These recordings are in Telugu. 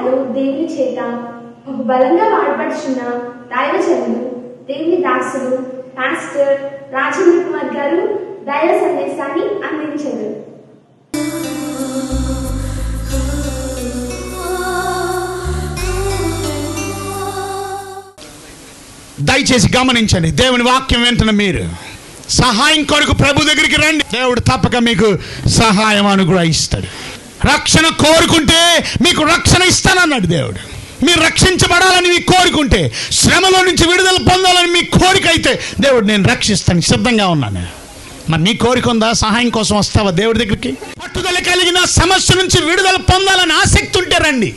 కార్యాలలో దేవుని చేత ఒక బలంగా వాడపడుచున్న దైవజనులు, దేవుని దాసులు పాస్టర్ రాజేంద్ర కుమార్ గారు దైవ సందేశాన్ని అందించారు. దయచేసి గమనించండి, దేవుని వాక్యం వెంటనే మీరు సహాయం కొరకు ప్రభు దగ్గరికి రండి. దేవుడు తప్పక మీకు సహాయం అనుగ్రహిస్తాడు. రక్షణ కోరుకుంటే మీకు రక్షణ ఇస్తానన్నాడు దేవుడు. మీరు రక్షించబడాలని మీకు కోరుకుంటే, శ్రమలో నుంచి విడుదల పొందాలని మీ కోరిక అయితే, దేవుడు నేను రక్షిస్తాను సిద్ధంగా ఉన్నాను. మరి నీ కోరిక ఉందా? సహాయం కోసం వస్తావా దేవుడి దగ్గరికి? పట్టుదల కలిగిన సమస్య నుంచి విడుదల పొందాలని ఆసక్తి ఉంటే రండి.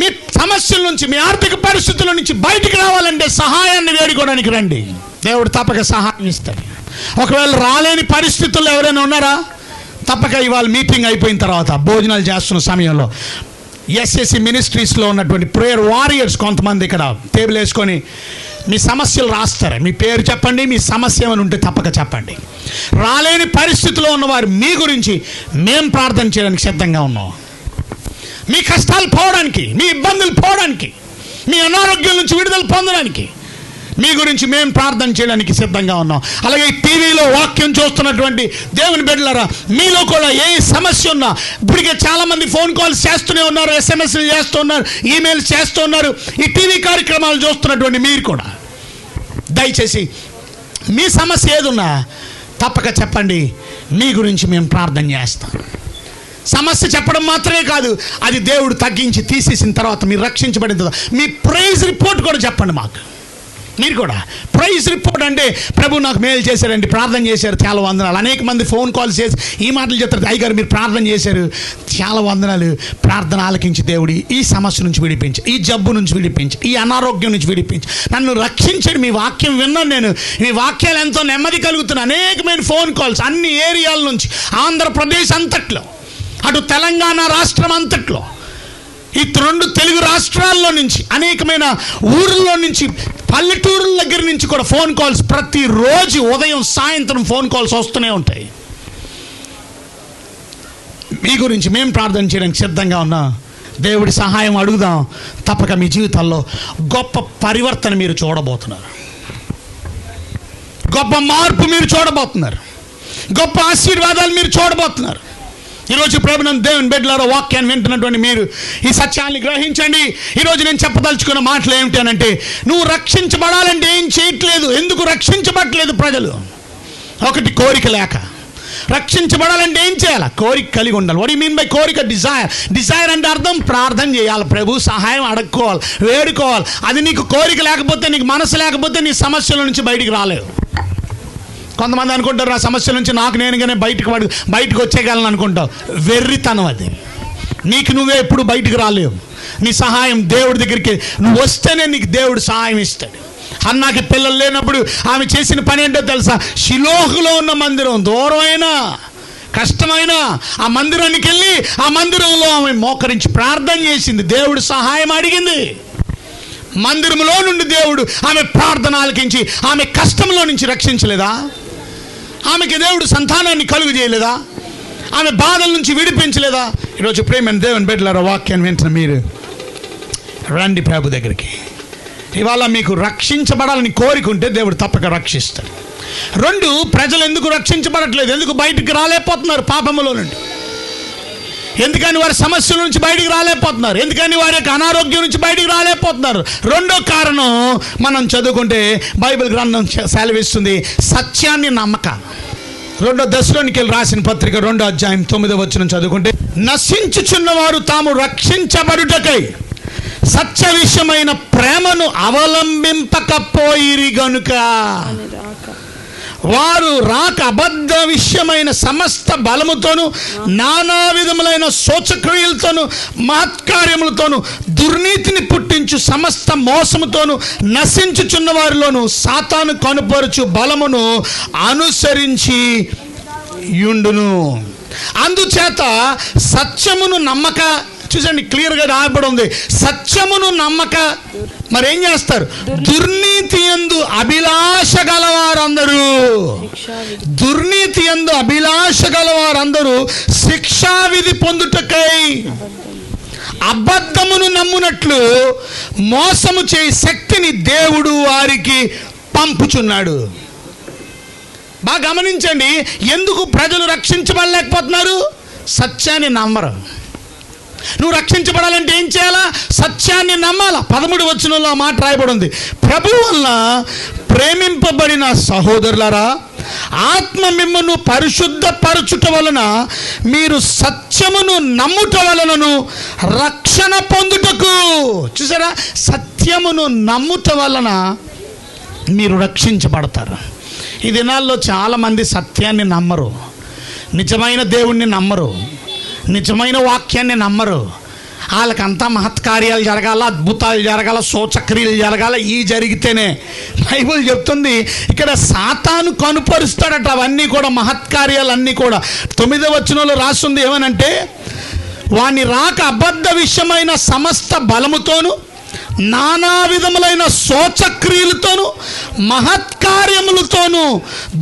మీ సమస్యల నుంచి, మీ ఆర్థిక పరిస్థితుల నుంచి బయటికి రావాలంటే సహాయాన్ని వేడుకోవడానికి రండి. దేవుడు తప్పక సహాయం ఇస్తాడు. ఒకవేళ రాలేని పరిస్థితుల్లో ఎవరైనా ఉన్నారా? తప్పక ఇవాళ మీటింగ్ అయిపోయిన తర్వాత భోజనాలు చేస్తున్న సమయంలో ఎస్ఎస్సి మినిస్ట్రీస్లో ఉన్నటువంటి ప్రేయర్ వారియర్స్ కొంతమంది ఇక్కడ టేబుల్ వేసుకొని మీ సమస్యలు రాస్తారు. మీ పేరు చెప్పండి, మీ సమస్య ఏమైనా ఉంటే తప్పక చెప్పండి. రాలేని పరిస్థితిలో ఉన్నవారు మీ గురించి మేము ప్రార్థన చేయడానికి సిద్ధంగా ఉన్నాం. మీ కష్టాలు పోవడానికి, మీ ఇబ్బందులు పోవడానికి, మీ అనారోగ్యం నుంచి విడుదల పొందడానికి మీ గురించి మేము ప్రార్థన చేయడానికి సిద్ధంగా ఉన్నాం. అలాగే టీవీలో వాక్యం చూస్తున్నటువంటి దేవుని బిడ్డలారా, మీలో కూడా ఏ సమస్య ఉన్నా, ఇప్పటికే చాలామంది ఫోన్ కాల్స్ చేస్తూనే ఉన్నారు, ఎస్ఎంఎస్లు చేస్తూ ఉన్నారు, ఈమెయిల్స్ చేస్తూ ఉన్నారు. ఈ టీవీ కార్యక్రమాలు చూస్తున్నటువంటి మీరు కూడా దయచేసి మీ సమస్య ఏదున్నా తప్పక చెప్పండి. మీ గురించి మేము ప్రార్థన చేస్తాం. సమస్య చెప్పడం మాత్రమే కాదు, అది దేవుడు తగ్గించి తీసేసిన తర్వాత, మీరు రక్షించబడిన తర్వాత మీ ప్రైజ్ రిపోర్ట్ కూడా చెప్పండి మాకు. మీరు కూడా ప్రైజ్ రిపోర్ట్ అంటే, ప్రభు నాకు మేలు చేశారండి, ప్రార్థన చేశారు, చాలా వందనాలు. అనేక మంది ఫోన్ కాల్స్ చేసి ఈ మాటలు చెప్తారు, అయ్యగారు మీరు ప్రార్థన చేశారు, చాలా వందనాలు, ప్రార్థన ఆలకించి దేవుడి ఈ సమస్య నుంచి విడిపించి, ఈ జబ్బు నుంచి విడిపించి, ఈ అనారోగ్యం నుంచి విడిపించి, నన్ను రక్షించండి. మీ వాక్యం విన్నాను నేను, మీ వాక్యాలు ఎంతో నెమ్మది కలుగుతున్నాయి. అనేకమైన ఫోన్ కాల్స్ అన్ని ఏరియాల నుంచి, ఆంధ్రప్రదేశ్ అంతట్లో, అటు తెలంగాణ రాష్ట్రం అంతట్లో, ఈ 2 తెలుగు రాష్ట్రాల్లో నుంచి, అనేకమైన ఊళ్ళలో నుంచి, పల్లెటూరుల దగ్గర నుంచి కూడా ఫోన్ కాల్స్ ప్రతిరోజు ఉదయం సాయంత్రం ఫోన్ కాల్స్ వస్తూనే ఉంటాయి. మీ గురించి మేము ప్రార్థన చేయడానికి సిద్ధంగా ఉన్నాం. దేవుడి సహాయం అడుగుదాం. తప్పక మీ జీవితాల్లో గొప్ప పరివర్తన మీరు చూడబోతున్నారు, గొప్ప మార్పు మీరు చూడబోతున్నారు, గొప్ప ఆశీర్వాదాలు మీరు చూడబోతున్నారు. ఈరోజు ప్రభునందు దేవుని బిడ్డలారా, వాక్యాన్ని వింటున్నటువంటి మీరు ఈ సత్యాన్ని గ్రహించండి. ఈరోజు నేను చెప్పదలుచుకున్న మాటలు ఏమిటి అనంటే, నువ్వు రక్షించబడాలంటే ఏం చేయట్లేదు. ఎందుకు రక్షించబడట్లేదు ప్రజలు? ఒకటి, కోరిక లేక. రక్షించబడాలంటే ఏం చేయాలి? కోరిక కలిగి ఉండాలి. వాట్ యు మీన్ బై కోరిక? డిజైర్ అంటే అర్థం ప్రార్థన చేయాలి, ప్రభు సహాయం అడగకోవాలి, వేడుకోవాలి. అది నీకు కోరిక లేకపోతే, నీకు మనసు లేకపోతే నీ సమస్యల నుంచి బయటికి రాలేవు. కొంతమంది అనుకుంటారు, ఆ సమస్య నుంచి నాకు నేనుగానే బయటకు వచ్చేయగలను అనుకుంటావు. వెర్రితనం అది. నీకు నువ్వే ఎప్పుడు బయటకు రాలేవు. నీ సహాయం దేవుడి దగ్గరికి నువ్వు వస్తేనే నీకు దేవుడు సహాయం ఇస్తాడు. అన్నాకి పిల్లలు లేనప్పుడు ఆమె చేసిన పని ఏంటో తెలుసా? షిలోహులో ఉన్న మందిరం, దూరమైన కష్టమైన ఆ మందిరానికి వెళ్ళి ఆ మందిరంలో ఆమె మోకరించి ప్రార్థన చేసింది, దేవుడు సహాయం అడిగింది. మందిరంలో నుండి దేవుడు ఆమె ప్రార్థన ఆలకించి ఆమె కష్టంలో నుంచి రక్షించలేదా? ఆమెకి దేవుడు సంతానాన్ని కలుగు చేయలేదా? ఆమె బాధల నుంచి విడిపించలేదా? ఈరోజు ప్రేమ దేవుని బిడ్డలారా, వాక్యాన్ని వెంటనే మీరు రండి ప్రభు దగ్గరికి. ఇవాళ మీకు రక్షించబడాలని కోరికుంటే దేవుడు తప్పక రక్షిస్తాడు. 2, ప్రజలు ఎందుకు రక్షించబడట్లేదు? ఎందుకు బయటికి రాలేకపోతున్నారు పాపములో నుండి? ఎందుకని వారి సమస్యల నుంచి బయటికి రాలేకపోతున్నారు? ఎందుకని వారి యొక్క అనారోగ్యం నుంచి బయటికి రాలేకపోతున్నారు? 2వ కారణం మనం చదువుకుంటే బైబిల్ గ్రంథం సెలవిస్తుంది, సత్యాన్ని నమ్మక. 2 దశలోనికెళ్ళి రాసిన పత్రిక 2వ అధ్యాయం 9వ వచనం చదువుకుంటే, నశించుచున్నవారు తాము రక్షించబడుటకై సత్య విషయమైన ప్రేమను అవలంబింపకపోయిరి గనుక వారు రాక అబద్ధ విషయమైన సమస్త బలముతోను, నానా విధములైన శోచక్రియలతోను, మహత్కార్యములతోను, దుర్నీతిని పుట్టించు సమస్త మోసముతోను నశించుచున్న వారిలోను సాతాను కనుపరుచు బలమును అనుసరించి యుండును. అందుచేత సత్యమును నమ్మక, చూసండి క్లియర్గా రాయబడి ఉంది, సత్యమును నమ్మక మరేం చేస్తారు? దుర్నీతి యందు అభిలాష గలవారందరూ, దుర్నీతి యందు అభిలాష గలవారందరూ శిక్షావిధి పొందుటకై అబద్ధమును నమ్మునట్లు మోసము చేయ శక్తిని దేవుడు వారికి పంపుచున్నాడు. బాగా గమనించండి, ఎందుకు ప్రజలు రక్షించబడలేకపోతున్నారు? సత్యాన్ని నమ్మరు. నువ్వు రక్షించబడాలంటే ఏం చేయాలా? సత్యాన్ని నమ్మాలా. 13 వచనంలో ఆ మాట రాయబడి ఉంది, ప్రభు వల్ల ప్రేమింపబడిన సహోదరులారా, ఆత్మ మిమ్మను పరిశుద్ధపరచుట వలన మీరు సత్యమును నమ్ముట వలనను రక్షణ పొందుటకు. చూసారా, సత్యమును నమ్ముట వలన మీరు రక్షించబడతారు. ఈ దినాల్లో చాలామంది సత్యాన్ని నమ్మరు, నిజమైన దేవుణ్ణి నమ్మరు, నిజమైన వాక్యాన్ని నమ్మరు. వాళ్ళకంతా మహత్కార్యాలు జరగాల, అద్భుతాలు జరగాల, సూచక్రియలు జరగాల. ఈ జరిగితేనే బైబిల్ చెప్తుంది ఇక్కడ సాతాను కనుపరుస్తాడట అవన్నీ కూడా, మహత్కార్యాలన్నీ కూడా. 9వ వచనంలో రాస్తుంది ఏమనంటే, వాని రాక అబద్ధ విషయమైన సమస్త బలముతోను నానా విధములైన శోచక్రియలతోనూ మహత్కార్యములతోనూ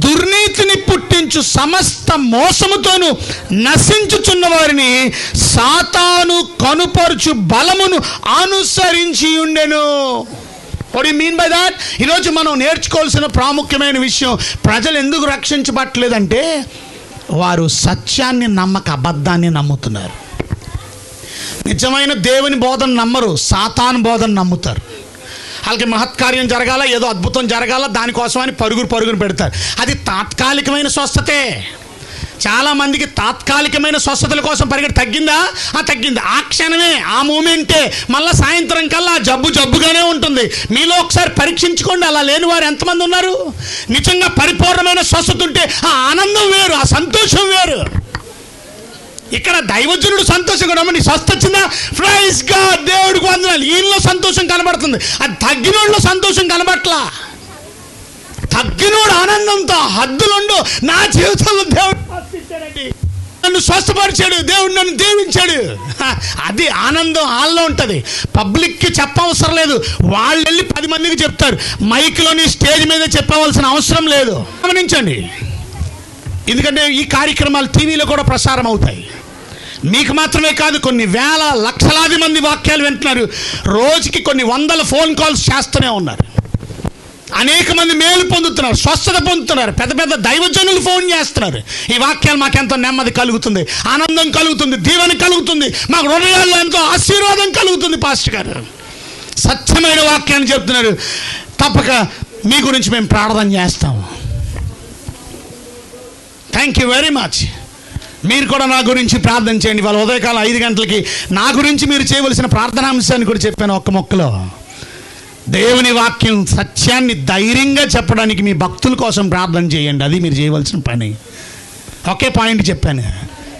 దుర్నీతిని పుట్టించు సమస్త మోసముతోనూ నశించుచున్న వారిని సాతాను కనుపరుచు బలమును అనుసరించి ఉండెను. What you mean by that? ఈరోజు మనం నేర్చుకోవాల్సిన ప్రాముఖ్యమైన విషయం, ప్రజలు ఎందుకు రక్షించబట్టలేదంటే వారు సత్యాన్ని నమ్మక అబద్ధాన్ని నమ్ముతున్నారు. నిజమైన దేవుని బోధన నమ్మరు, సాతాను బోధన నమ్ముతారు. వాళ్ళకి మహత్కార్యం జరగాల, ఏదో అద్భుతం జరగాల, దానికోసమని పరుగురు పెడతారు. అది తాత్కాలికమైన స్వస్థతే. చాలామందికి తాత్కాలికమైన స్వస్థతల కోసం పరిగెత్తి తగ్గిందా? తగ్గింది. ఆ క్షణమే, ఆ మూమెంటే. మళ్ళీ సాయంత్రం కల్లా జబ్బుగానే ఉంటుంది. మీలో ఒకసారి పరీక్షించుకోండి, అలా లేని వారు ఎంతమంది ఉన్నారు? నిజంగా పరిపూర్ణమైన స్వస్థత ఉంటే ఆ ఆనందం వేరు, ఆ సంతోషం వేరు. ఇక్కడ దైవజనుడు సంతోషంగా నీ స్వస్థ వచ్చిందా, ప్రైజ్ గాడ్, దేవుడికి వందనాలు, ఈయనలో సంతోషం కనబడుతుంది. అది తగ్గినోళ్ళలో సంతోషం కనబట్లా. తగ్గినోడు ఆనందంతో హద్దులుండు, నా జీవితంలో దేవుడు నన్ను స్వస్థపరిచాడు, దేవుడు నన్ను దీవించాడు, అది ఆనందం వాళ్ళలో ఉంటుంది. పబ్లిక్కి చెప్పవసరం లేదు, వాళ్ళు వెళ్ళి 10 మందికి చెప్తారు. మైక్లోని స్టేజ్ మీద చెప్పవలసిన అవసరం లేదు. గమనించండి, ఎందుకంటే ఈ కార్యక్రమాలు టీవీలో కూడా ప్రసారం అవుతాయి. మీకు మాత్రమే కాదు, కొన్ని వేల లక్షలాది మంది వాక్యాలు వింటున్నారు. రోజుకి కొన్ని వందల ఫోన్ కాల్స్ చేస్తూనే ఉన్నారు. అనేక మంది మేలు పొందుతున్నారు, స్వస్థత పొందుతున్నారు. పెద్ద దైవజనులు ఫోన్ చేస్తున్నారు. ఈ వాక్యాలు మాకెంతో నెమ్మది కలుగుతుంది, ఆనందం కలుగుతుంది, దీవెన కలుగుతుంది, మాకు హృదయాల్లో ఎంతో ఆశీర్వాదం కలుగుతుంది. పాస్టర్ గారు సత్యమైన వాక్యాన్ని చెప్తున్నారు. తప్పక మీ గురించి మేము ప్రార్థన చేస్తాము. Thank you very much. మీరు కూడా నా గురించి ప్రార్థన చేయండి. వాళ్ళ ఉదయకాలం 5 గంటలకి నా గురించి మీరు చేయవలసిన ప్రార్థనాంశాన్ని కూడా చెప్పాను ఒక్క మొక్కలో. దేవుని వాక్యం సత్యాన్ని ధైర్యంగా చెప్పడానికి మీ భక్తుల కోసం ప్రార్థన చేయండి, అది మీరు చేయవలసిన పని. ఒకే పాయింట్ చెప్పాను.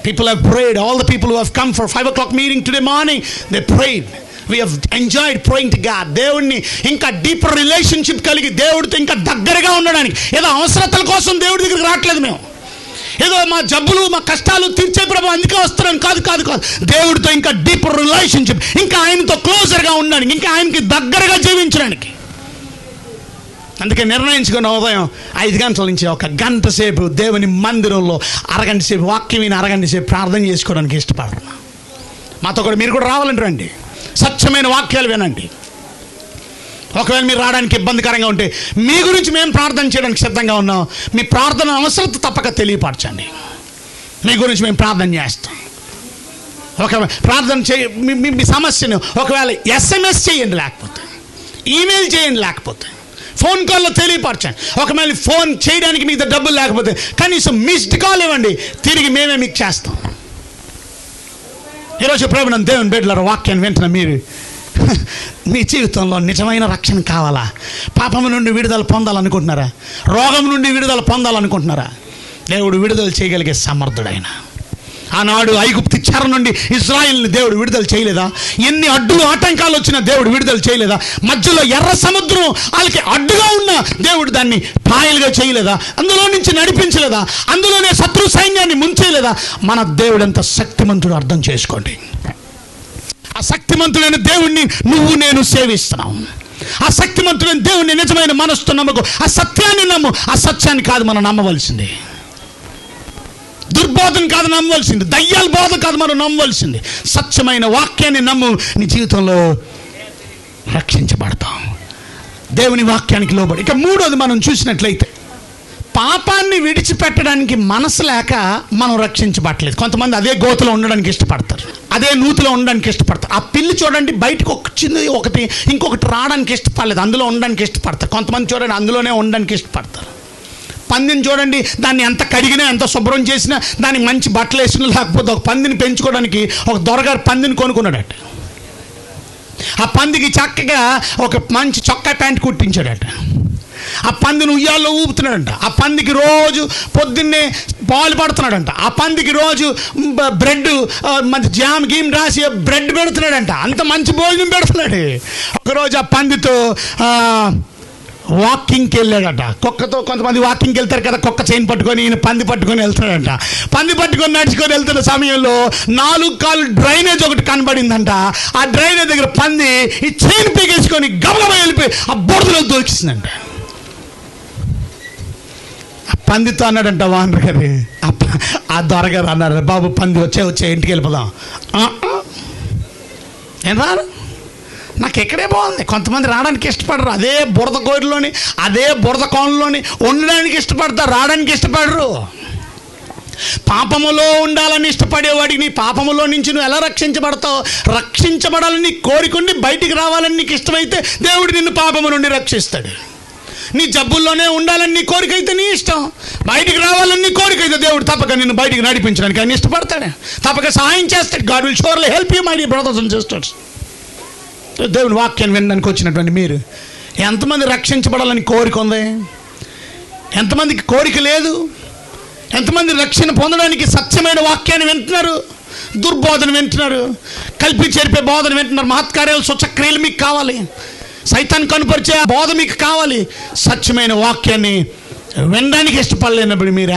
People have prayed, all the people who have come for 5 o'clock meeting today morning, they prayed. We have enjoyed praying to God. దేవుడిని ఇంకా డీపర్ రిలేషన్షిప్ కలిగి దేవుడితో ఇంకా దగ్గరగా ఉండడానికి. ఏదో అవసరతల కోసం దేవుడి దగ్గరికి రావట్లేదు మేము, ఏదో మా జబ్బులు మా కష్టాలు తీర్చే ప్రభు అందుకే వస్తున్నాను కాదు. దేవుడితో ఇంకా డీపర్ రిలేషన్షిప్, ఇంకా ఆయనతో క్లోజర్గా ఉండడానికి, ఇంకా ఆయనకి దగ్గరగా జీవించడానికి. అందుకే నిర్ణయించుకున్న ఉదయం 5 గంటల నుంచి 1 గంట సేపు దేవుని మందిరంలో అరగంట సేపు వాక్యం విని అరగంట సేపు ప్రార్థన చేసుకోవడానికి ఇష్టపడుతున్నాను. మాతో కూడా మీరు కూడా రావాలంటే రండి, సత్యమైన వాక్యాలు వినండి. ఒకవేళ మీరు రావడానికి ఇబ్బందికరంగా ఉంటే మీ గురించి మేము ప్రార్థన చేయడానికి సిద్ధంగా ఉన్నాం. మీ ప్రార్థన అవసరత తప్పక తెలియపరచండి, మీ గురించి మేము ప్రార్థన చేస్తాం. ఒకవేళ ప్రార్థన చేయ మీ సమస్యను ఒకవేళ SMS చేయండి, లేకపోతే ఈమెయిల్ చేయండి, లేకపోతే ఫోన్ కాల్లో తెలియపరచండి. ఒకవేళ ఫోన్ చేయడానికి మీకు డబ్బులు లేకపోతే కనీసం మిస్డ్ కాల్ ఇవ్వండి, తిరిగి మేమే మీకు చేస్తాం. ఈరోజు ప్రభునందు దేవుని బిడ్డలారా, వాక్యాన్ని వెంటనే మీరు మీ జీవితంలో నిజమైన రక్షణ కావాలా? పాపము నుండి విడుదల పొందాలనుకుంటున్నారా? రోగం నుండి విడుదల పొందాలనుకుంటున్నారా? దేవుడు విడుదల చేయగలిగే సమర్థుడైన. ఆనాడు ఐగుప్తు చెర నుండి ఇజ్రాయిల్ని దేవుడు విడుదల చేయలేదా? ఎన్ని అడ్డులు ఆటంకాలు వచ్చినా దేవుడు విడుదల చేయలేదా? మధ్యలో ఎర్ర సముద్రం వాళ్ళకి అడ్డుగా ఉన్న దేవుడు దాన్ని పాయలుగా చేయలేదా? అందులో నుంచి నడిపించలేదా? అందులోనే శత్రు సైన్యాన్ని ముంచేయలేదా? మన దేవుడు ఎంత శక్తిమంతుడు అర్థం చేసుకోండి. ఆ శక్తిమంతుడైన దేవుణ్ణి నువ్వు నేను సేవిస్తున్నాం. ఆ శక్తిమంతుడైన దేవుణ్ణి నిజమైన మనసుతో నమ్మకు. ఆ సత్యాన్ని నమ్ము, ఆ సత్యాన్ని కాదు మనం నమ్మవలసింది. దుర్బోధన కాదు నమ్మవలసింది, దయ్యాల బోధ కాదు మనం నమ్మవలసింది. సత్యమైన వాక్యాన్ని నమ్ము, నీ జీవితంలో రక్షించబడతాం. దేవుని వాక్యానికి లోబడి. ఇక మూడోది మనం చూసినట్లయితే, పాపాన్ని విడిచిపెట్టడానికి మనసు లేక మనం రక్షించబట్టలేదు. కొంతమంది అదే గోతులో ఉండడానికి ఇష్టపడతారు, అదే నూతిలో ఉండడానికి ఇష్టపడతారు. ఆ పిల్లి చూడండి, బయటకు వచ్చింది ఒకటి, ఇంకొకటి రావడానికి ఇష్టపడలేదు, అందులో ఉండడానికి ఇష్టపడతారు. కొంతమంది చూడండి అందులోనే ఉండడానికి ఇష్టపడతారు. పందిని చూడండి, దాన్ని ఎంత కడిగినా ఎంత శుభ్రం చేసినా, దానికి మంచి బట్టలు వేసినా, లేకపోతే ఒక పందిని పెంచుకోవడానికి ఒక దొరగారు పందిని కొనుక్కున్నాడట. ఆ పందికి చక్కగా ఒక మంచి చొక్కా ప్యాంట్ కుట్టించాడట. ఆ పందిని ఉయ్యాల్లో ఊపుతున్నాడంట. ఆ పందికి రోజు పొద్దున్నే పాలు పడుతున్నాడంట. ఆ పందికి రోజు బ్రెడ్ మంచి జామ్ గీమ్ రాసి బ్రెడ్ పెడుతున్నాడంట. అంత మంచి భోజనం పెడుతున్నాడు. ఒకరోజు ఆ పందితో వాకింగ్కి వెళ్ళాడట. కుక్కతో కొంతమంది వాకింగ్కి వెళ్తారు కదా, కుక్క చైన్ పట్టుకొని ఈయన పంది పట్టుకొని వెళ్తాడంట. పంది పట్టుకొని నడుచుకొని వెళ్తున్న సమయంలో 4 కాళ్ళు డ్రైనేజ్ ఒకటి కనబడిందంట. ఆ డ్రైనేజ్ దగ్గర పంది ఈ చైన్ పీకేసుకొని గబగబా వెళ్ళిపోయి ఆ బురదలో దొరికిసిందంట. ఆ పందితో అన్నాడంట వానర్ గారు, ఆ దొరగారు అన్నారు, బాబు పంది వచ్చే ఇంటికి వెళ్ళిపోదాం. ఏం రాను, నాకు ఎక్కడే బాగుంది. కొంతమంది రావడానికి ఇష్టపడరు, అదే బురద కోరిలోని అదే బురద కోణంలోని ఉండడానికి ఇష్టపడతారు, రావడానికి ఇష్టపడరు. పాపములో ఉండాలని ఇష్టపడేవాడికి నీ పాపములో నుంచి నువ్వు ఎలా రక్షించబడతావు? రక్షించబడాలని కోరికుండి బయటికి రావాలని నీకు ఇష్టమైతే దేవుడు నిన్ను పాపము నుండి రక్షిస్తాడు. నీ జబ్బుల్లోనే ఉండాలని నీ కోరిక అయితే నీ ఇష్టం, బయటికి రావాలని నీ కోరిక అయితే దేవుడు తప్పక నిన్ను బయటికి నడిపించడానికి ఆయన ఇష్టపడతాడు, తప్పక సహాయం చేస్తాడు. God will surely help you my dear brothers and sisters. దేవుని వాక్యాన్ని వినడానికి వచ్చినటువంటి మీరు ఎంతమంది రక్షించబడాలని కోరిక ఉంది? ఎంతమందికి కోరిక లేదు? ఎంతమంది రక్షణ పొందడానికి సత్యమైన వాక్యాన్ని వింటున్నారు, దుర్బోధన వింటున్నారు, కల్పి చెరిపే బోధన వింటున్నారు, మహత్కార్యాలు స్వచ్ఛక్రియలు మీకు కావాలి, సైతాన్ని కనుపరిచే బోధ మీకు కావాలి. సత్యమైన వాక్యాన్ని వినడానికి ఇష్టపడలేనప్పుడు మీరు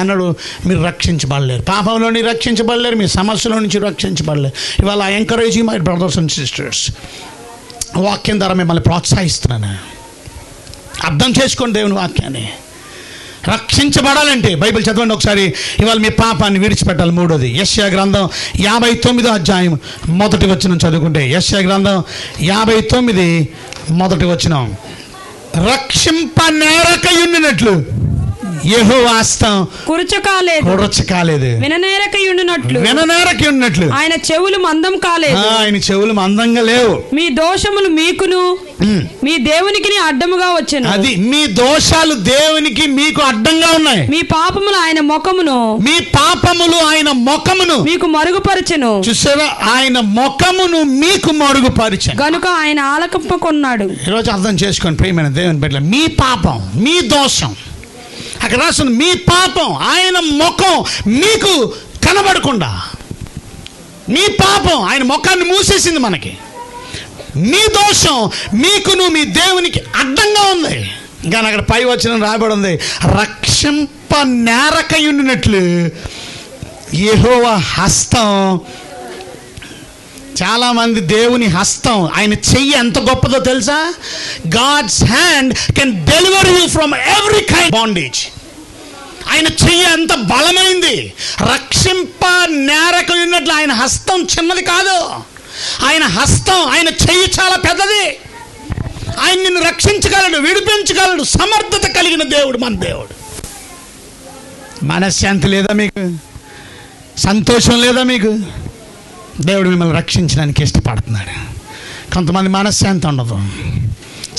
రక్షించబడలేరు, పాపంలోని రక్షించబడలేరు, మీ సమస్యల నుంచి రక్షించబడలేరు. ఇవాళ I encourage you my brothers and sisters. వాక్యం ద్వారా మిమ్మల్ని ప్రోత్సహిస్తున్నాను. అర్థం చేసుకోండి దేవుని వాక్యాన్ని. రక్షించబడాలంటే బైబిల్ చదవండి ఒకసారి. ఇవాళ మీ పాపాన్ని విడిచిపెట్టాలి. మూడోది యెషయా గ్రంథం 59వ అధ్యాయం 1వ వచనం చదువుకుంటే, యెషయా గ్రంథం 59 1వ వచనం, రక్షింపనేరకయుండినట్లు యెహోవా హస్తం కురచకాలేదు, విననేరకయుండినట్లు ఆయన చెవులు మందం కాలేదు, ఆయన చెవులు మందంగా లేవు. మీ దోషములు మీకును మీ దేవునికి అడ్డముగా వచ్చెను. అది మీ దోషాలు దేవునికి మీకు అడ్డంగా ఉన్నాయి. మీ పాపములు ఆయన ముఖమును మీకు మరుగుపరచెను. చూసారా, ఆయన ముఖమును మీకు మరుగుపరచెను గనుక ఆయన ఆలకింపకున్నాడు. ఈరోజు అర్థం చేసుకోండి ప్రియమైన దేవుని బిడ్డలు, మీ పాపం, మీ దోషం, అక్కడ రాస్తుంది మీ పాపం, ఆయన ముఖం మీకు కనబడకుండా, మీ పాపం ఆయన ముఖాన్ని మూసేసింది మనకి. మీ దోషం మీకును మీ దేవునికి అడ్డంగా ఉంది. ఇంకా అక్కడ పై వచనం రాయబడి ఉంది, రక్షింపనేరకయుండినట్లు యెహోవా హస్తం. చాలామంది దేవుని హస్తం, ఆయన చెయ్యి ఎంత గొప్పదో తెలుసా? God's hand can deliver you from every kind bondage. ఆయన చెయ్యి ఎంత బలమైంది. రక్షింపనేరకయున్నట్లు ఆయన హస్తం చిన్నది కాదు. ఆయన హస్తం, ఆయన చెయ్యి చాలా పెద్దది. ఆయన నిన్ను రక్షించగలడు, విడిపించగలడు. సమర్థత కలిగిన దేవుడు మన దేవుడు. మనశ్శాంతి లేదా మీకు? సంతోషం లేదా మీకు? దేవుడు మిమ్మల్ని రక్షించడానికి ఇష్టపడుతున్నాడు. కొంతమంది మనశ్శాంతి ఉండదు,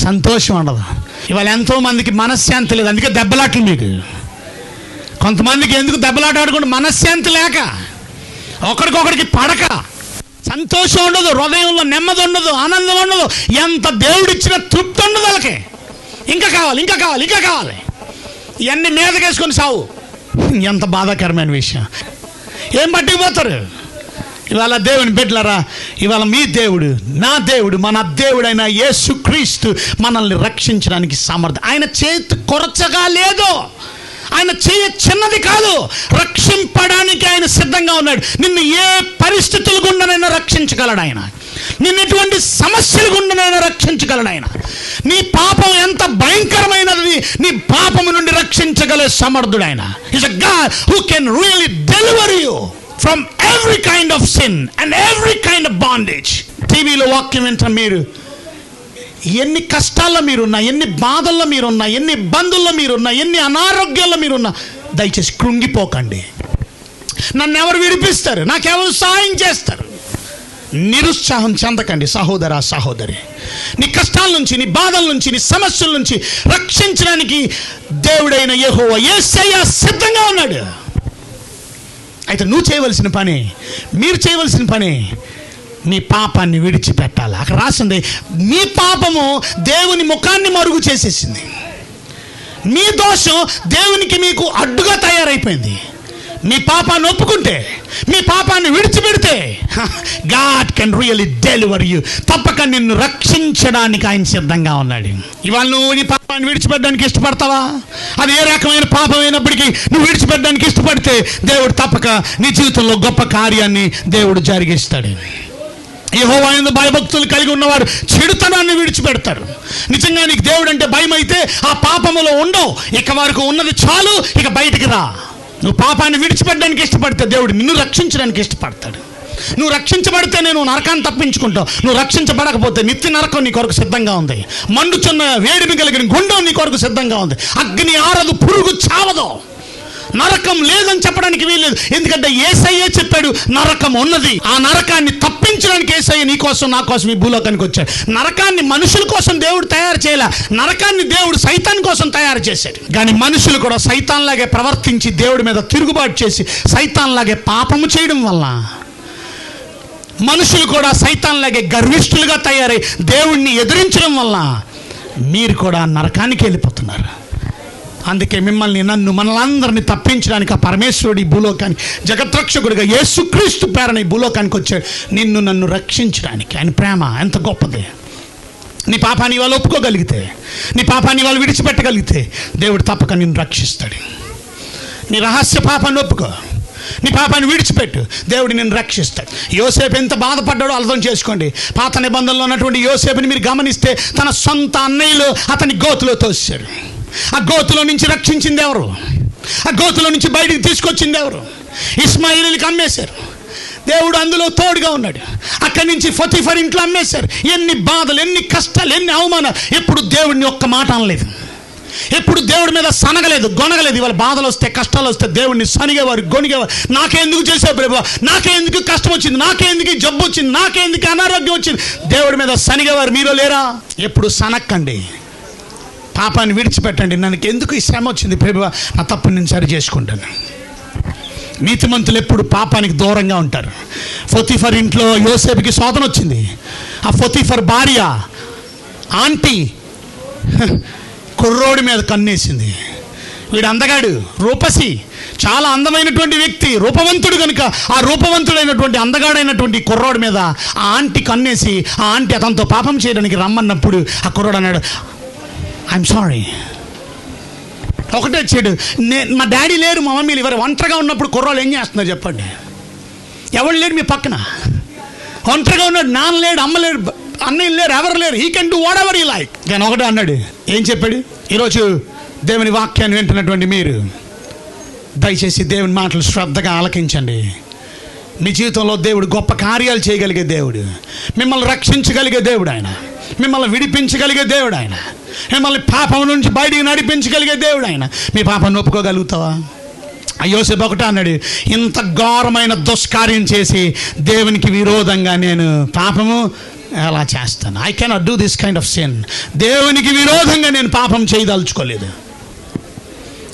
సంతోషం ఉండదు. ఇవాళ ఎంతోమందికి మనశ్శాంతి లేదు, అందుకే దెబ్బలాట్లు మీకు. కొంతమందికి ఎందుకు దెబ్బలాట ఆడుకుంటూ? మనశ్శాంతి లేక, ఒకరికొకరికి పడక, సంతోషం ఉండదు, హృదయంలో నెమ్మది ఉండదు, ఆనందం ఉండదు, ఎంత దేవుడిచ్చిన తృప్తి ఉండదు వాళ్ళకి. ఇంకా కావాలి, ఇంకా కావాలి, ఇంకా కావాలి. ఇవన్నీ మీదకేసుకొని సావు. ఎంత బాధాకరమైన విషయం. ఏం పట్టుకుపోతారు? ఇవాళ దేవుని బిడ్డలారా, ఇవాళ మీ దేవుడు, నా దేవుడు, మన దేవుడైన యేసుక్రీస్తు మనల్ని రక్షించడానికి సమర్థ. ఆయన చేతి కొరచగా లేదు, ఆయన చేయ చిన్నది కాదు. రక్షింపడానికి ఆయన సిద్ధంగా ఉన్నాడు. నిన్ను ఏ పరిస్థితుల గుండానైనా రక్షించగలడు ఆయన. నిన్ను ఎటువంటి సమస్యల గుండానైనా రక్షించగలను ఆయన. నీ పాపం ఎంత భయంకరమైనది, నీ పాపము నుండి రక్షించగల సమర్థుడు ఆయన. Is a God who can really deliver you from every kind of sin and every kind of bondage. టీవీలో వాక్యం వింటున్న మీరు ఎన్ని కష్టాల్లో మీరున్నా, ఎన్ని బాధల్లో మీరున్నా, ఎన్ని ఇబ్బందుల్లో మీరున్నా, ఎన్ని అనారోగ్యాల్లో మీరున్నా, దయచేసి కృంగిపోకండి. నన్ను ఎవరు విడిపిస్తారు, నాకెవరు సహాయం చేస్తారు, నిరుత్సాహం చెందకండి సహోదరా సహోదరి. నీ కష్టాల నుంచి, నీ బాధల నుంచి, నీ సమస్యల నుంచి రక్షించడానికి దేవుడైన యెహోవా యేసయ్య సిద్ధంగా ఉన్నాడు. అయితే నువ్వు చేయవలసిన పని, మీరు చేయవలసిన పని, నీ పాపాన్ని విడిచిపెట్టాలి. అక్కడ రాసింది, మీ పాపము దేవుని ముఖాన్ని మరుగు చేసేసింది. మీ దోషం దేవునికి మీకు అడ్డుగా తయారైపోయింది. మీ పాపాన్ని ఒప్పుకుంటే, మీ పాపాన్ని విడిచిపెడితే God can really deliver you. తప్పక నిన్ను రక్షించడానికి ఆయన సిద్ధంగా ఉన్నాడు. ఇవాళ నువ్వు నీ పాపాన్ని విడిచిపెట్టడానికి ఇష్టపడతావా? అది ఏ రకమైన పాపం అయినప్పటికీ నువ్వు విడిచిపెట్టడానికి ఇష్టపడితే దేవుడు తప్పక నీ జీవితంలో గొప్ప కార్యాన్ని దేవుడు జరిగిస్తాడు. యెహోవా యందు భయభక్తులు కలిగి ఉన్నవారు చెడుతనాన్ని విడిచిపెడతారు. నిజంగా నీకు దేవుడు అంటే భయం అయితే ఆ పాపములో ఉండవు. ఇక వరకు ఉన్నది చాలు, ఇక బయటికి రా. నువ్వు పాపాన్ని విడిచిపెట్టడానికి ఇష్టపడితే దేవుడు నిన్ను రక్షించడానికి ఇష్టపడతాడు. నువ్వు రక్షించబడితే నేను నరకాన్ని తప్పించుకుంటావు. నువ్వు రక్షించబడకపోతే నిత్య నరకం నీ కొరకు సిద్ధంగా ఉంది. మండుచున్న వేడిమి కలిగిన గుండం నీ కొరకు సిద్ధంగా ఉంది. అగ్ని ఆరదు, పురుగు చావదు. నరకం లేదని చెప్పడానికి వీల్లేదు. ఎందుకంటే యేసయ్యే చెప్పాడు నరకం ఉన్నది. ఆ నరకాన్ని తప్పించడానికి యేసయ్య నీ కోసం, నా కోసం ఈ భూలోకానికి వచ్చాడు. నరకాన్ని మనుషుల కోసం దేవుడు తయారు చేయలే, నరకాన్ని దేవుడు సైతాన్ కోసం తయారు చేశాడు. కానీ మనుషులు కూడా సైతాన్ లాగే ప్రవర్తించి దేవుడి మీద తిరుగుబాటు చేసి సైతాన్ లాగే పాపము చేయడం వల్ల, మనుషులు కూడా సైతాన్ లాగే గర్విష్ఠులుగా తయారై దేవుణ్ణి ఎదిరించడం వల్ల మీరు కూడా నరకానికి వెళ్ళిపోతున్నారు. అందుకే మిమ్మల్ని, నన్ను, మనలందరినీ తప్పించడానికి ఆ పరమేశ్వరుడు ఈ భూలోకానికి, జగద్రక్షకుడిగా యేసుక్రీస్తు పేరని ఈ భూలోకానికి వచ్చాడు. నిన్ను నన్ను రక్షించడానికి. ఆయన ప్రేమ ఎంత గొప్పది. నీ పాపాన్ని వాళ్ళు ఒప్పుకోగలిగితే, నీ పాపాన్ని వాళ్ళు విడిచిపెట్టగలిగితే దేవుడు తప్పక నిన్ను రక్షిస్తాడు. నీ రహస్య పాపాన్ని ఒప్పుకో, నీ పాపాన్ని విడిచిపెట్టు, దేవుడు నిన్ను రక్షిస్తాడు. యోసేపు ఎంత బాధపడ్డాడో అర్థం చేసుకోండి. పాత నిబంధనలో ఉన్నటువంటి యోసేపుని మీరు గమనిస్తే తన సొంత అన్నయ్యలు అతని గోతులో తోసారు. ఆ గోతులో నుంచి రక్షించింది ఎవరు? ఆ గోతులో నుంచి బయటికి తీసుకొచ్చింది ఎవరు? ఇస్మాయిలీలకు అమ్మేశారు, దేవుడు అందులో తోడుగా ఉన్నాడు. అక్కడి నుంచి పొతిఫర్ ఇంట్లో అమ్మేశారు. ఎన్ని బాధలు, ఎన్ని కష్టాలు, ఎన్ని అవమానాలు. ఎప్పుడు దేవుడిని ఒక్క మాట అనలేదు, ఎప్పుడు దేవుడి మీద సనగలేదు, గొనగలేదు. ఇవాళ బాధలు వస్తే, కష్టాలు వస్తే దేవుడిని సనిగేవారు, గొనిగేవారు. నాకెందుకు చేసావు ప్రభు, నాకెందుకు కష్టం వచ్చింది, నాకెందుకు జబ్బు వచ్చింది, నాకెందుకు అనారోగ్యం వచ్చింది, దేవుడి మీద సనిగేవారు మీలో లేరా? ఎప్పుడు సనక్కండి, పాపాన్ని విడిచిపెట్టండి. నాకు ఎందుకు ఈ శ్రమ వచ్చింది ప్రభువా, నా తప్పు నేను సరి చేసుకుంటాను. నీతిమంతులు ఎప్పుడు పాపానికి దూరంగా ఉంటారు. పొతిఫర్ ఇంట్లో యోసేపుకి శోధన వచ్చింది. ఆ పొతిఫర్ భార్య ఆంటీ కుర్రోడి మీద కన్నేసింది. వీడు అందగాడు, రూపసి, చాలా అందమైనటువంటి వ్యక్తి, రూపవంతుడు కనుక ఆ రూపవంతుడైనటువంటి అందగాడైనటువంటి కుర్రోడి మీద ఆ ఆంటీ కన్నేసి, ఆ ఆంటీ అతనితో పాపం చేయడానికి రమ్మన్నప్పుడు ఆ కుర్రోడు అన్నాడు, ఐఎమ్ సారీ. ఒకటే చెడు, మా డాడీ లేరు, మా మమ్మీ ఎవరు ఒంటరిగా ఉన్నప్పుడు కుర్రోళ్ళు ఏం చేస్తున్నారు చెప్పండి? ఎవరు లేరు మీ పక్కన, ఒంటరిగా ఉన్నాడు, నాన్న లేడు, అమ్మ లేడు, అన్నయ్య లేరు, ఎవరు లేరు. He can do what ever you like. కానీ ఒకటే అన్నాడు. ఏం చెప్పాడు? ఈరోజు దేవుని వాక్యాన్ని వింటున్నటువంటి మీరు దయచేసి దేవుని మాటలు శ్రద్ధగా ఆలకించండి. మీ జీవితంలో దేవుడు గొప్ప కార్యాలు చేయగలిగే దేవుడు, మిమ్మల్ని రక్షించగలిగే దేవుడు ఆయన, మిమ్మల్ని విడిపించగలిగే దేవుడు ఆయన, మిమ్మల్ని పాపం నుంచి బయటికి నడిపించగలిగే దేవుడు ఆయన. మీ పాపాన్ని ఒప్పుకోగలుగుతావా? యోసేపు ఒకటే అన్నాడు, ఇంత ఘోరమైన దుష్కార్యం చేసి దేవునికి విరోధంగా నేను పాపము ఎలా చేస్తాను? I cannot do this kind of sin. దేవునికి విరోధంగా నేను పాపం చేయదలుచుకోలేదు.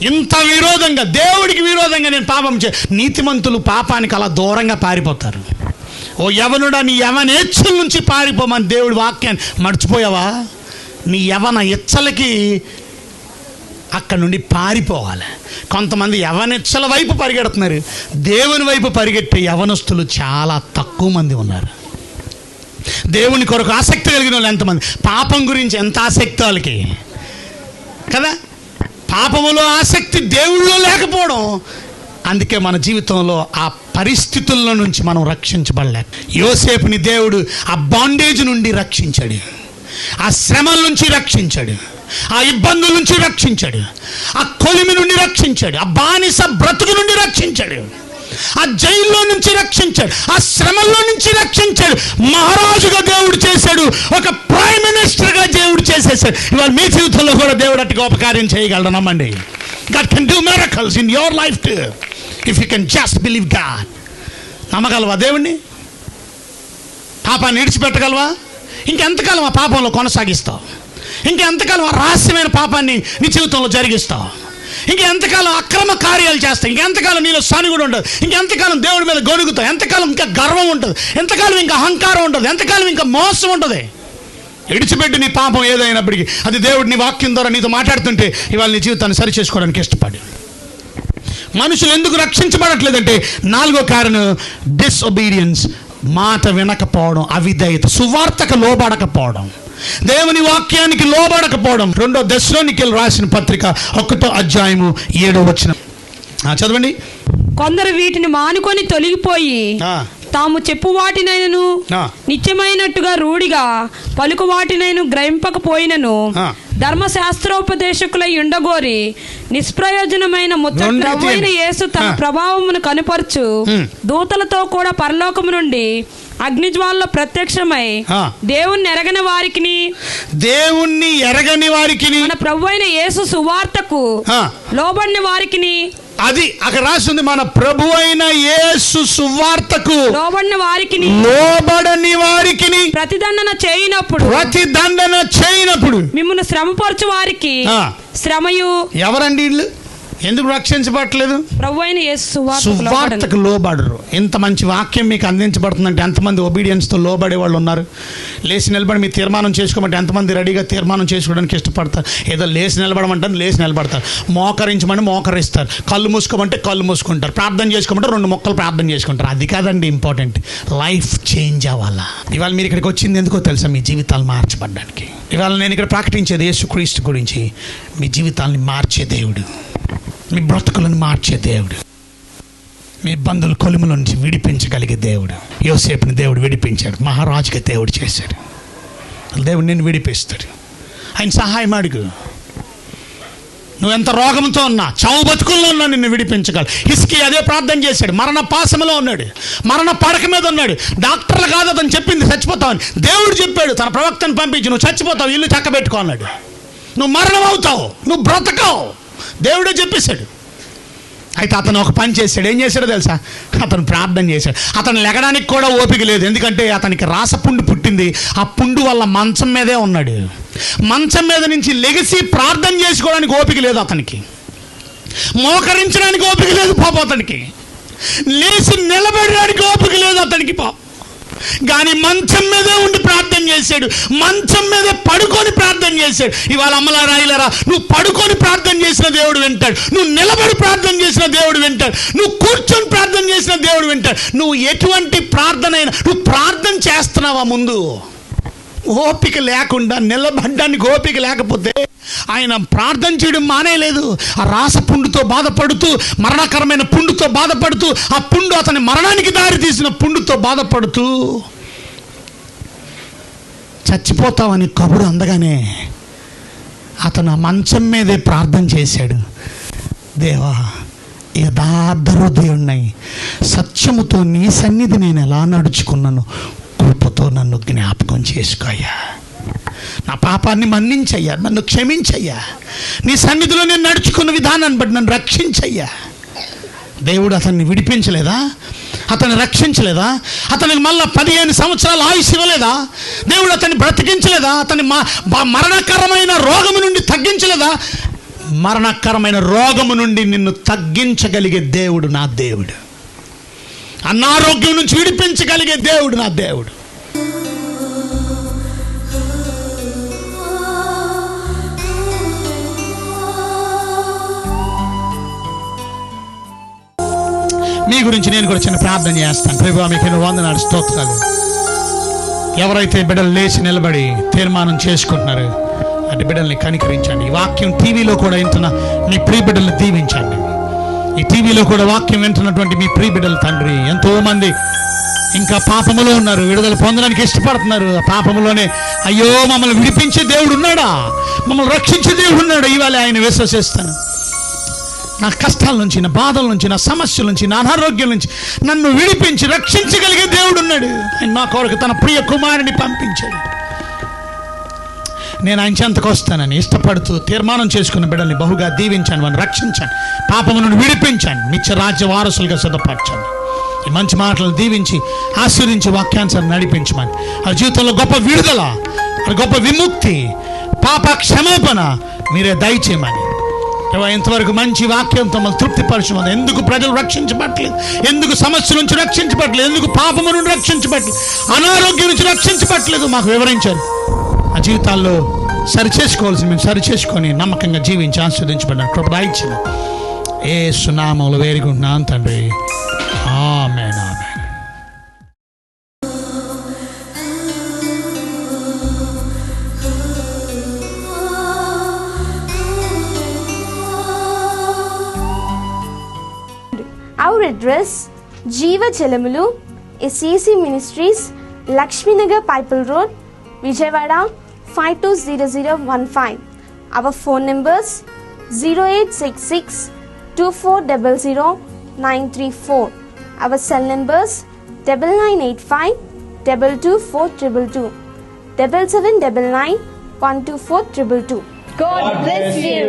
ఇంత విరోధంగా, దేవుడికి విరోధంగా నేను పాపం నీతిమంతులు పాపానికి అలా దూరంగా పారిపోతారు. ఓ యవనుడా, నీ యవన ఇచ్చల నుంచి పారిపోమని దేవుడి వాక్యాన్ని మర్చిపోయావా? నీ యవన ఇచ్చలకి అక్కడ నుండి పారిపోవాలి. కొంతమంది యవనిచ్చల వైపు పరిగెడుతున్నారు, దేవుని వైపు పరిగెట్టే యవనస్తులు చాలా తక్కువ మంది ఉన్నారు. దేవుని కొరకు ఆసక్తి కలిగిన వాళ్ళు ఎంతమంది? పాపం గురించి ఎంత ఆసక్తి వాళ్ళకి కదా. పాపములో ఆసక్తి దేవుళ్ళో లేకపోవడం, అందుకే మన జీవితంలో ఆ పరిస్థితుల్లో నుంచి మనం రక్షించబడలేక, యోసేపుని దేవుడు ఆ బాండేజ్ నుండి రక్షించాడు, ఆ శ్రమల నుంచి రక్షించాడు, ఆ ఇబ్బందుల నుంచి రక్షించాడు, ఆ కొలిమి నుండి రక్షించాడు, ఆ బానిస బ్రతుకు నుండి రక్షించాడు, ఆ జైల్లో నుంచి రక్షించాడు, ఆ శ్రమల్లో నుంచి రక్షించాడు. మహారాజుగా దేవుడు చేశాడు, ఒక ప్రైమ్ మినిస్టర్గా దేవుడు చేసేసాడు. ఇవాళ మీ జీవితంలో కూడా దేవుడు అట్టి గొప్ప కార్యం చేయగలడు. నమ్మండి. God can do miracles in your life too if you can just believe God. నమ్మగలవా దేవుణ్ణి? పాపాన్ని విడిచిపెట్టగలవా? ఇంకెంతకాలం ఆ పాపంలో కొనసాగిస్తావు? ఇంకెంతకాలం ఆ రహస్యమైన పాపాన్ని నీ జీవితంలో జరిగిస్తావు? ఇంకెంతకాలం అక్రమ కార్యాలు చేస్తావు? ఇంకెంతకాలం నీలో సనుగుడు ఉండదు? ఇంకెంతకాలం దేవుడి మీద గొడుగుతావు? ఎంతకాలం ఇంకా గర్వం ఉంటుంది? ఎంతకాలం ఇంకా అహంకారం ఉంటుంది? ఎంతకాలం ఇంకా మోసం ఉంటుంది? విడిచిపెట్టి నీ పాపం ఏదైనప్పటికీ అది దేవుడు నీ వాక్యం ద్వారా నీతో మాట్లాడుతుంటే ఇవాళ నీ జీవితాన్ని సరి చేసుకోవడానికి ఇష్టపడి. మనుషులు ఎందుకు రక్షించబడట్లేదంటే 4వ కారణం డిసొబీడియన్స్, మాట వినకపోవడం, అవిధేయత, సువార్తకు లోబడకపోవడం, దేవుని వాక్యానికి లోబడకపోవడం. 2వ దెస్సలోనికీయులకు రాసిన పత్రిక 1వ అధ్యాయము 7వ వచనం చదవండి. కొందరు వీటిని మానుకొని తొలగిపోయి తాము చెప్పు వాటినైనను నిత్యమైనట్టుగా రూఢిగా పలుకు వాటినైను గ్రహింపకపోయినను ధర్మశాస్త్రోపదేశకులై ఉండగోరి నిష్ప్రయోజనమైన ప్రభువైన యేసు తన ప్రభావమును కనుపరచు దూతలతో కూడా పరలోకము నుండి అగ్నిజ్వాలలో ప్రత్యక్షమై దేవుణ్ణి ఎరగని వారికి మన ప్రభువైన యేసు సువార్తకు లోబడిన వారికి, అది అక్కడ రాసింది, మన ప్రభువైన యేసు సువార్తకు లోబడిన వారికి ప్రతిదండన చేయనప్పుడు మిమ్మల్ని శ్రమపరచు వారికి శ్రమయు. ఎవరండి వీళ్ళు? ఎందుకు రక్షించబడట్లేదు? ప్రభువైన యేసు సువార్తకు లోబడరు. ఇంత మంచి వాక్యం మీకు అందించబడుతుందంటే ఎంతమంది ఒబీడియన్స్తో లోబడే వాళ్ళు ఉన్నారు? లేచి నిలబడి మీరు తీర్మానం చేసుకోమంటే ఎంతమంది రెడీగా తీర్మానం చేసుకోవడానికి ఇష్టపడతారు? ఏదో లేచి నిలబడమంటారు, లేచి నిలబడతారు. మోకరించమంటే మోకరిస్తారు, కళ్ళు మూసుకోమంటే కళ్ళు మూసుకుంటారు, ప్రార్థన చేసుకోమంటే 2 మొక్కలు ప్రార్థన చేసుకుంటారు. అది కాదండి ఇంపార్టెంట్, లైఫ్ చేంజ్ అవ్వాలా. ఇవాళ మీరు ఇక్కడికి వచ్చింది ఎందుకో తెలుసా? మీ జీవితాలు మార్చబడ్డానికి. ఇవాళ నేను ఇక్కడ ప్రకటించేది యేసుక్రీస్తు గురించి. మీ జీవితాలని మార్చే దేవుడు, మీ బ్రతుకులను మార్చే దేవుడు, మీ బంధువుల కొలుముల నుంచి విడిపించగలిగే దేవుడు. యోసేపుని దేవుడు విడిపించాడు, మహారాజుగా దేవుడు చేశాడు. దేవుడు నిన్ను విడిపిస్తాడు. ఆయన సహాయం అడుగు. నువ్వు ఎంత రోగంతో ఉన్నా, చావు బతుకుల్లో ఉన్నా నిన్ను విడిపించగలరు. హిజ్కియా అదే ప్రార్థన చేశాడు. మరణ పాశంలో ఉన్నాడు, మరణ పడక మీద ఉన్నాడు. డాక్టర్లు కాదు అతను చెప్పింది చచ్చిపోతావని. దేవుడు చెప్పాడు, తన ప్రవక్తను పంపించి నువ్వు చచ్చిపోతావు, ఇల్లు చక్కబెట్టుకో అన్నాడు. నువ్వు మరణం అవుతావు, నువ్వు బ్రతకవు, దేవుడే చెప్పేశాడు. అయితే అతను ఒక పని చేశాడు. ఏం చేశాడో తెలుసా? అతను ప్రార్థన చేశాడు. అతను లెగడానికి కూడా ఓపిక లేదు, ఎందుకంటే అతనికి రాసపుండు పుట్టింది. ఆ పుండు వల్ల మంచం మీదే ఉన్నాడు. మంచం మీద నుంచి లెగిసి ప్రార్థన చేసుకోవడానికి ఓపిక లేదు అతనికి, మోకరించడానికి ఓపిక లేదు పాపం అతనికి, లేచి నిలబడడానికి ఓపిక లేదు అతనికి పాపం. కానీ మంచం మీదే ఉండి ప్రార్థన చేశాడు, మంచం మీదే పడుకొని ప్రార్థన చేశాడు. ఇవాళ అమ్మలారా ఇలారా, నువ్వు పడుకొని ప్రార్థన చేసిన దేవుడు వింటాడు, నువ్వు నిలబడి ప్రార్థన చేసిన దేవుడు వింటాడు, నువ్వు కూర్చొని ప్రార్థన చేసిన దేవుడు వింటాడు. నువ్వు ఎటువంటి ప్రార్థన అయినా, నువ్వు ప్రార్థన చేస్తున్నావా? ముందు ఓపిక లేకుండా, నిలబడ్డానికి ఓపిక లేకపోతే ఆయన ప్రార్థన చేయడం మానేయలేదు. ఆ రాసపుండుతో బాధపడుతూ, మరణకరమైన పుండుతో బాధపడుతూ, ఆ పుండు అతని మరణానికి దారి తీసిన పుండుతో బాధపడుతూ, చచ్చిపోతావని కబురు అందగానే అతను ఆ మంచం మీదే ప్రార్థన చేశాడు. దేవా, యథార్థ హృదయుడినై సత్యముతో నీ సన్నిధి నేను ఎలా నడుచుకున్నాను, కృపతో నన్ను జ్ఞాపకం చేసుకోయ్యా, నా పాపాన్ని మన్నించయ్యా, నన్ను క్షమించయ్యా, నీ సన్నిధిలో నేను నడుచుకున్న విధానాన్ని బట్టి నన్ను రక్షించయ్యా. దేవుడు అతన్ని విడిపించలేదా? అతన్ని రక్షించలేదా? అతనికి మళ్ళా 15 సంవత్సరాలు ఆయుష్ ఇవ్వలేదా? దేవుడు అతన్ని బ్రతికించలేదా? అతని మరణకరమైన రోగము నుండి తగ్గించలేదా? మరణకరమైన రోగము నుండి నిన్ను తగ్గించగలిగే దేవుడు నా దేవుడు. అనారోగ్యం నుంచి విడిపించగలిగే దేవుడు నా దేవుడు. మీ గురించి నేను కూడా చిన్న ప్రార్థన చేస్తాను. ప్రభువా, మీకు ఎన్నో వందనాలు, స్తోత్రాలు. ఎవరైతే బిడ్డలు లేచి నిలబడి తీర్మానం చేసుకుంటున్నారు అంటే బిడ్డల్ని కనికరించండి. ఈ వాక్యం టీవీలో కూడా వింటున్న మీ ప్రియ బిడ్డల్ని దీవించండి. ఈ టీవీలో కూడా వాక్యం వింటున్నటువంటి మీ ప్రియ బిడ్డలు తండ్రి, ఎంతో మంది ఇంకా పాపములో ఉన్నారు, విడుదల పొందడానికి ఇష్టపడుతున్నారు. ఆ పాపములోనే అయ్యో మమ్మల్ని విడిపించే దేవుడు ఉన్నాడా, మమ్మల్ని రక్షించే దేవుడు ఉన్నాడా, ఇవాళ ఆయన విశ్వసిస్తాను. నా కష్టాల నుంచి, నా బాధల నుంచి, నా సమస్యల నుంచి, నా అనారోగ్యం నుంచి నన్ను విడిపించి రక్షించగలిగే దేవుడు ఉన్నాడు. ఆయన నా కొరకు తన ప్రియ కుమారుని పంపించాడు. నేను ఆయన చెంతకు వస్తానని ఇష్టపడుతూ తీర్మానం చేసుకున్న బిడ్డల్ని బహుగా దీవించాను, వారిని రక్షించాను, పాపము నుండి విడిపించాను, నిత్య రాజ్య వారసులుగా సిద్ధపరచాను. ఈ మంచి మాటలు దీవించి ఆశీర్వించి వాక్యానుసారం నడిపించమని, ఆ జీవితంలో గొప్ప విడుదల, గొప్ప విముక్తి, పాప క్షమాపణ మీరే దయచేయమని. ఇంతవరకు మంచి వాక్యంతో మనం తృప్తిపరచమని. ఎందుకు ప్రజలు రక్షించబట్టలేదు, ఎందుకు సమస్య నుంచి రక్షించబట్టలేదు, ఎందుకు పాపము నుండి రక్షించబట్టలేదు, అనారోగ్యం నుంచి రక్షించబట్టలేదు మాకు వివరించారు. ఆ జీవితాల్లో సరిచేసుకోవాల్సి మేము సరిచేసుకొని నమ్మకంగా జీవించి ఆస్వాదించబడిన కృప దయచేయమని యేసు నామములో వేడుకుంటున్నాను తండ్రి. ఆమేన్, ఆమేన్. Our address, Jeeva Jalamulu, SCC Ministries, Lakshminagar Pipal Road, Vijayawada 520015. Our phone numbers 0866 2400 Our cell numbers 9985 22422 7799 12422. God bless you.